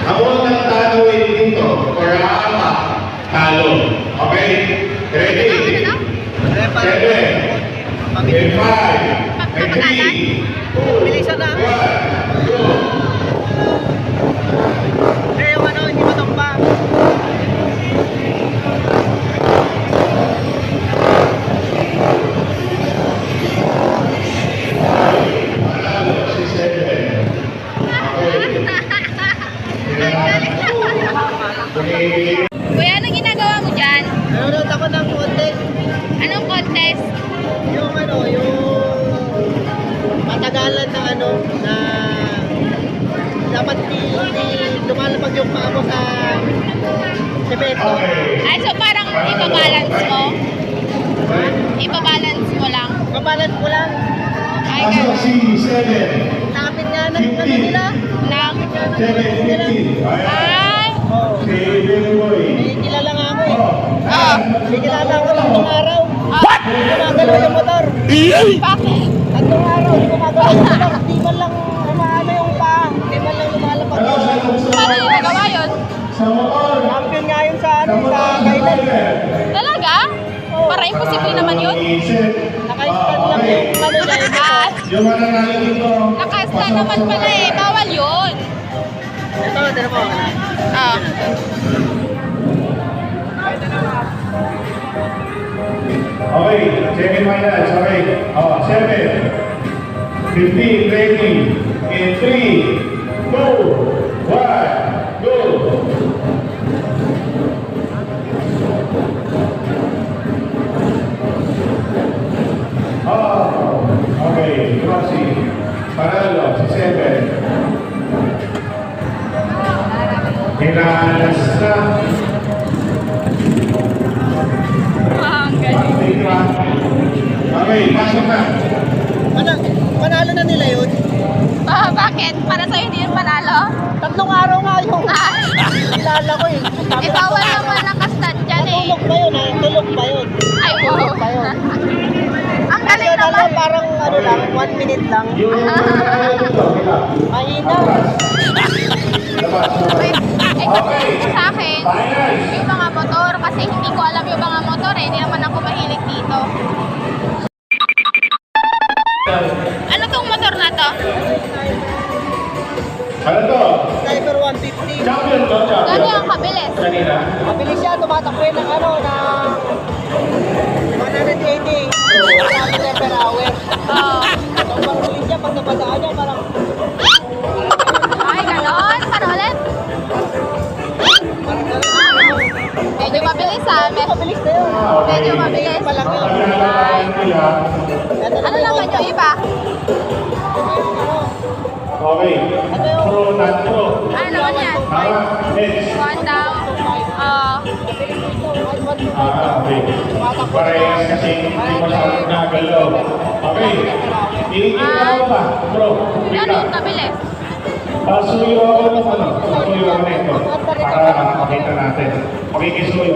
Ang unang tanawin dito, or apat, talo. Okay? Ready? 7, and 5, and 3, 2, 1, go! Yung ano, hindi matumba. Kuya, anong ginagawa mo dyan? Nanonood ako ng contest. Anong contest? Yung ano, yung matagalan na ano, na dapat di lumalapag yung paa mo sa semento. Ay, so parang ibabalance mo? Ibabalance mo lang? Kapalan ko lang. Ay, Pasok gano'n. si 7, Nakapit nga ng ano nila. Lang? 7, 50. Ay! Oo. Si Benboy. May kilala nga ako eh. Oh. May kilala ako tatlong araw. What? Hindi gumagalaw yung motor. Bakit? Tatlong araw, hindi gumagalaw yung motor. Hindi man lang umaano yung paa. Hindi man lang lumalapag. Paano yung nagawa yun? Sa motor. Champion nga yun sa ano, sa Thailand. Talaga? Para imposible naman yun? Naka-stand lang yung ano niya. Ah, Yung mananalo dito. nakasta naman pala eh. Bawal yun. Ito, tira mo. Ah. Okay, semi-finals. Okay. 7, 15, ready. In 3, 2, 1, go! Okay, crossing. Panalo, si 7. Hinalas na. Ang galing. Okay, pasok na. Panalo na nila yun. Ah, bakit? Para sa'yo hindi yung panalo? Tatlong araw nga yung Ah, kilala ko eh. eh bawal naman nakastad dyan eh. Natulog pa yun ha? Tulog pa yun. Ay, wow. Tulog pa yun. Ang Kasi galing ano, naman. parang ano lang, 1 minute lang. Yung panalo dito, kita. Mahina. Labas. Wait, Okay. sa akin, Finals. yung mga motor, kasi hindi ko alam yung mga motor eh. Hindi naman ako mahilig dito. Ano tong motor na to? Ano to? Sniper 150. Champion to, champion. Gano'n ang kabilis? Kanina. Mabilis siya, tumatakbo yun ng ano, na 180 km per hour. Oo. Sobrang bilis siya, pag napadaan niya, parang Ay, gano'n? Paano ulit? Medyo mabilis ah. mabilis na yun. Medyo mabilis. Pa lang yun. Pagkakalain nila. Ano naman yung iba? Okay. Pro, not pro. Ano naman yan? Tama. Next. One down. Okay. Parehas kasi hindi masyadong nagalaw. Okay. Iikilaw mo ba? Pro. Wait Gano'n lang. kabilis? Pasuyo ako ng ano. Pasuyo ako nito. Para makita natin. Makikisuyo.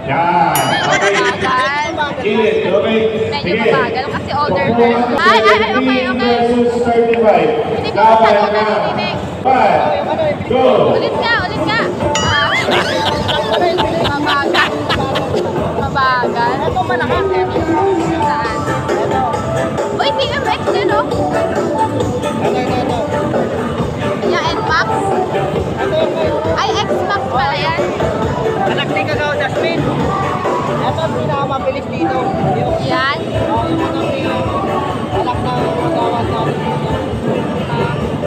Yan. Okay. Mabagal. Gilid. Okay. Medyo Sige. mabagal kasi older girl. Ay, okay. Versus 35. Hindi ko Laban masyadong na. naririnig. 5. Go. Ulit nga, ulit nga. Mabagal. Mabagal. Ito malaki. Saan? Uy, BMX din oh. Ito. Yung NMAX. Ay, X-Max pala yan. Anak ni Kagaw Dasmin. Ito ang pinakamabilis dito. Yan. Yung anak ni anak na magawa sa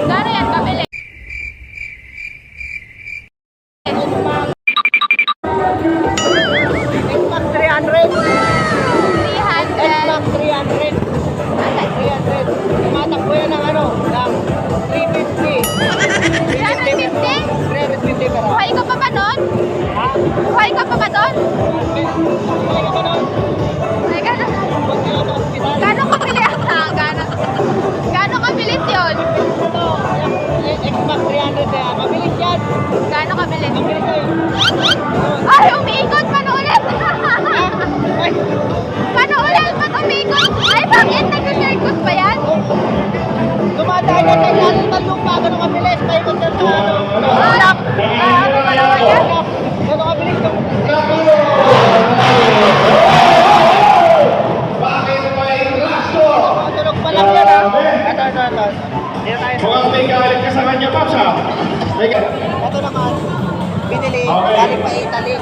Gano'n yan kabili? Xmax 300. 300. Xmax 300. 300. Tumatakbo yan ng ano? Ng 350. 350 per hour. Buhay ka pa ba doon? Ha? Buhay ka pa ba doon? Kaya ka nun? Ay, gano'n. Huwag ka sa ospital. Gano'n kabili? Gano'n kabilis yun? Ito, Xmax 300 kaya. Mabilis yan. Gano'n kabilis? Mabilis yan. Ay, umiikot pa na ulit! Ay, Paano ulit? Ba't umiikot? Ay, bakit? Nag-circus ba yan? dumadaan kailangan malumpa, ganun kabilis. Paikot ka sa ano. Ganun kabilis. Bakit may raso? Tunog pa lang yan ha. Ito. Dito tayo. Mukhang may galit ka sa kanya, Pops, ha? Ito naman. Binili. Okay. Galing pa Italy.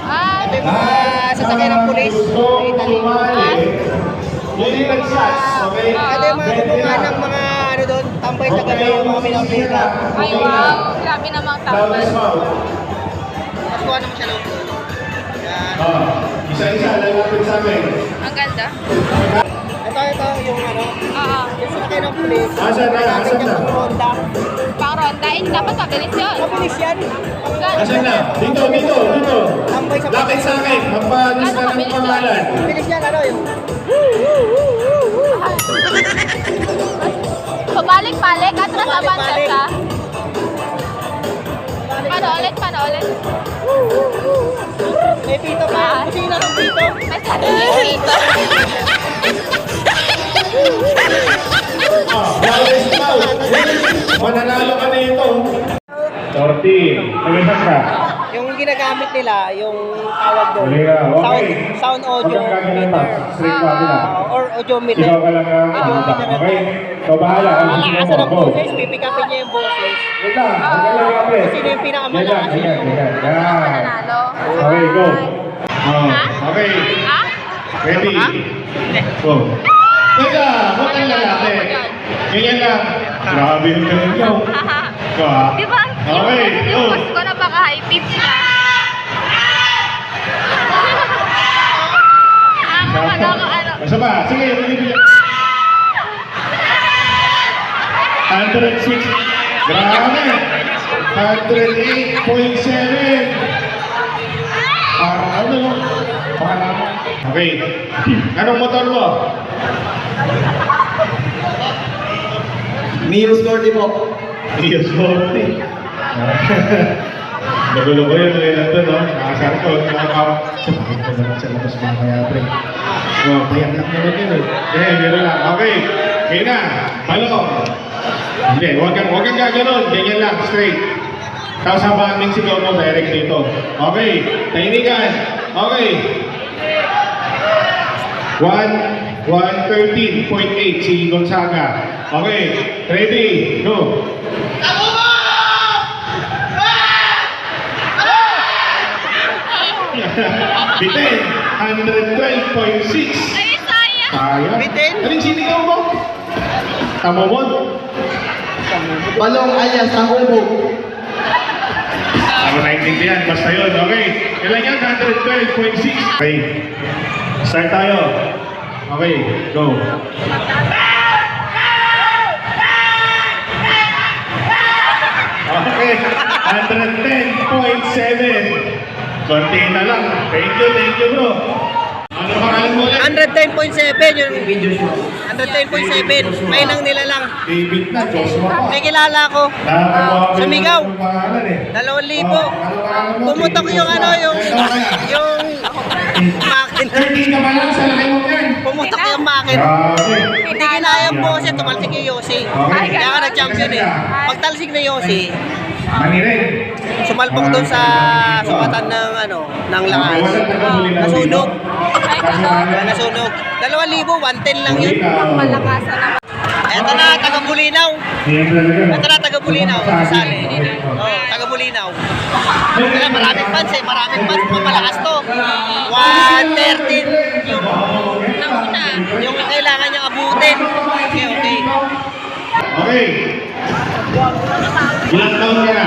Ah, Ito yung mga sasakyan ng pulis. Sa Italy. Yun yung nag-shots, okay? Ito yung mga gumawa ng mga ano doon. Tambay sa gabi yung mga pinapira. ay wow. Grabe namang Down the tambay. spout. Tapos kuha naman siya loob. Yan. Isa-isa, lalapit sa amin. Ang ganda. Ito yung ano. Oo. Yung sasakyan ng pulis. Asan na? Gamit Asan niya na? pang ronda. Pang ronda, eh, dapat mabilis yun. Mabilis yan. Asan na? Dito. Tambay sa Lapit sa akin. Magpanis na ng pangalan. Mabilis yan ano yung. Pabalik-balik, atras naman Pabalik-balik. siya. Paano ulit? May pito pa. Kusina ng pito. May sarili dito. Down the spout. Mananalo ka dito. 14. Nagasan ka? Yung ginagamit nila, yung tawag doon. Huli ka. Okay. Sound audio Huwag kang gagalan, meter. Pops. Straight pa sila. Or audio meter. Ikaw ka lang ang okay? So, bahala. Ano gusto Malakasan mo? ng Go. boses, pipikapin niya yung boses. Wait lang. Magalang kapit. Sino yung pinakamalakas? Yan. Nanalo. Okay, go. Okay. Ha? Ready? Go. Teka, huwag kang lalaki. Ganyan lang. Grabe yung ganun nyo. Di ba? Okay, go. Yung post ko na baka high pitch na. Ang ano. Basta ba? Sige, bili-bili. 106. Grabe. 108.7. Ano? Pangalaman. Okay. Anong motor mo? Mio Sporty po. Iya, sorte. Nagulo ko yun, nandun, no? Nakasar ko, nakakawa. Sabagay ko naman sa labas mga kaya, pre. So, payak lang naman yun, eh. Biro lang. Okay. Okay na. Balong. Hindi, huwag kang gaganon. Ganyan lang, straight. Tapos habang aming sigaw mo, direct dito. Okay. Tahinikan. Okay. 113.8 si Gonzaga. Okay. Ready? Go. Bitin, 112.6. Ay, sayang. Sayang. Bitin? Anong sinigaw mo? Tamomon. Balong alias ang ubo. Ako naintindihan, basta yun. Okay. Kailan yan? 112.6. Okay. Start tayo. Okay, go. Okay, 110.7. Konti na lang. Thank you bro. Ano pangalan mo ulit? 110.7 yun. 110.7. May nang nila lang. David na, Joshua pa. May kilala ko. Nakakabawa ko Sumigaw. yung pangalan eh. 2,000. Ano pangalan mo? Pumutok yung ano, yung makina. 13 ka pa lang sa laki mo yan. Pumutok yung makina. Grabe. Hindi kinaya mo kasi tumalsik yung Yossi. Okay. Kaya ka nag-champion eh. Pag talsik na Yossi, Manirin. sumalpok doon sa sukatan ng ano, ng lakas. Nasunog. Ay, ano? Nasunog. 2,000, 110 lang yun. Malakas naman. Eto na, taga-Bulinaw. Yan talaga. Ito na, taga-Bulinaw. Sali. Oh, taga-Bulinaw. Kaya maraming fans eh. Maraming fans. Malakas to. 113 yung, Nauna. yung kailangan niyang abutin. Okay. Okay. Ilang taon ka na?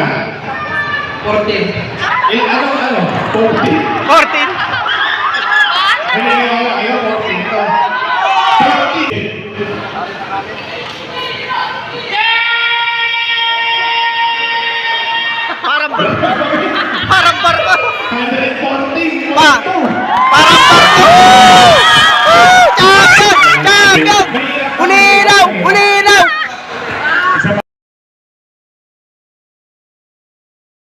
14. Ano? 40. 14. Ano yung ayaw? 40 ka. 40. Parang barko. 140. Pa.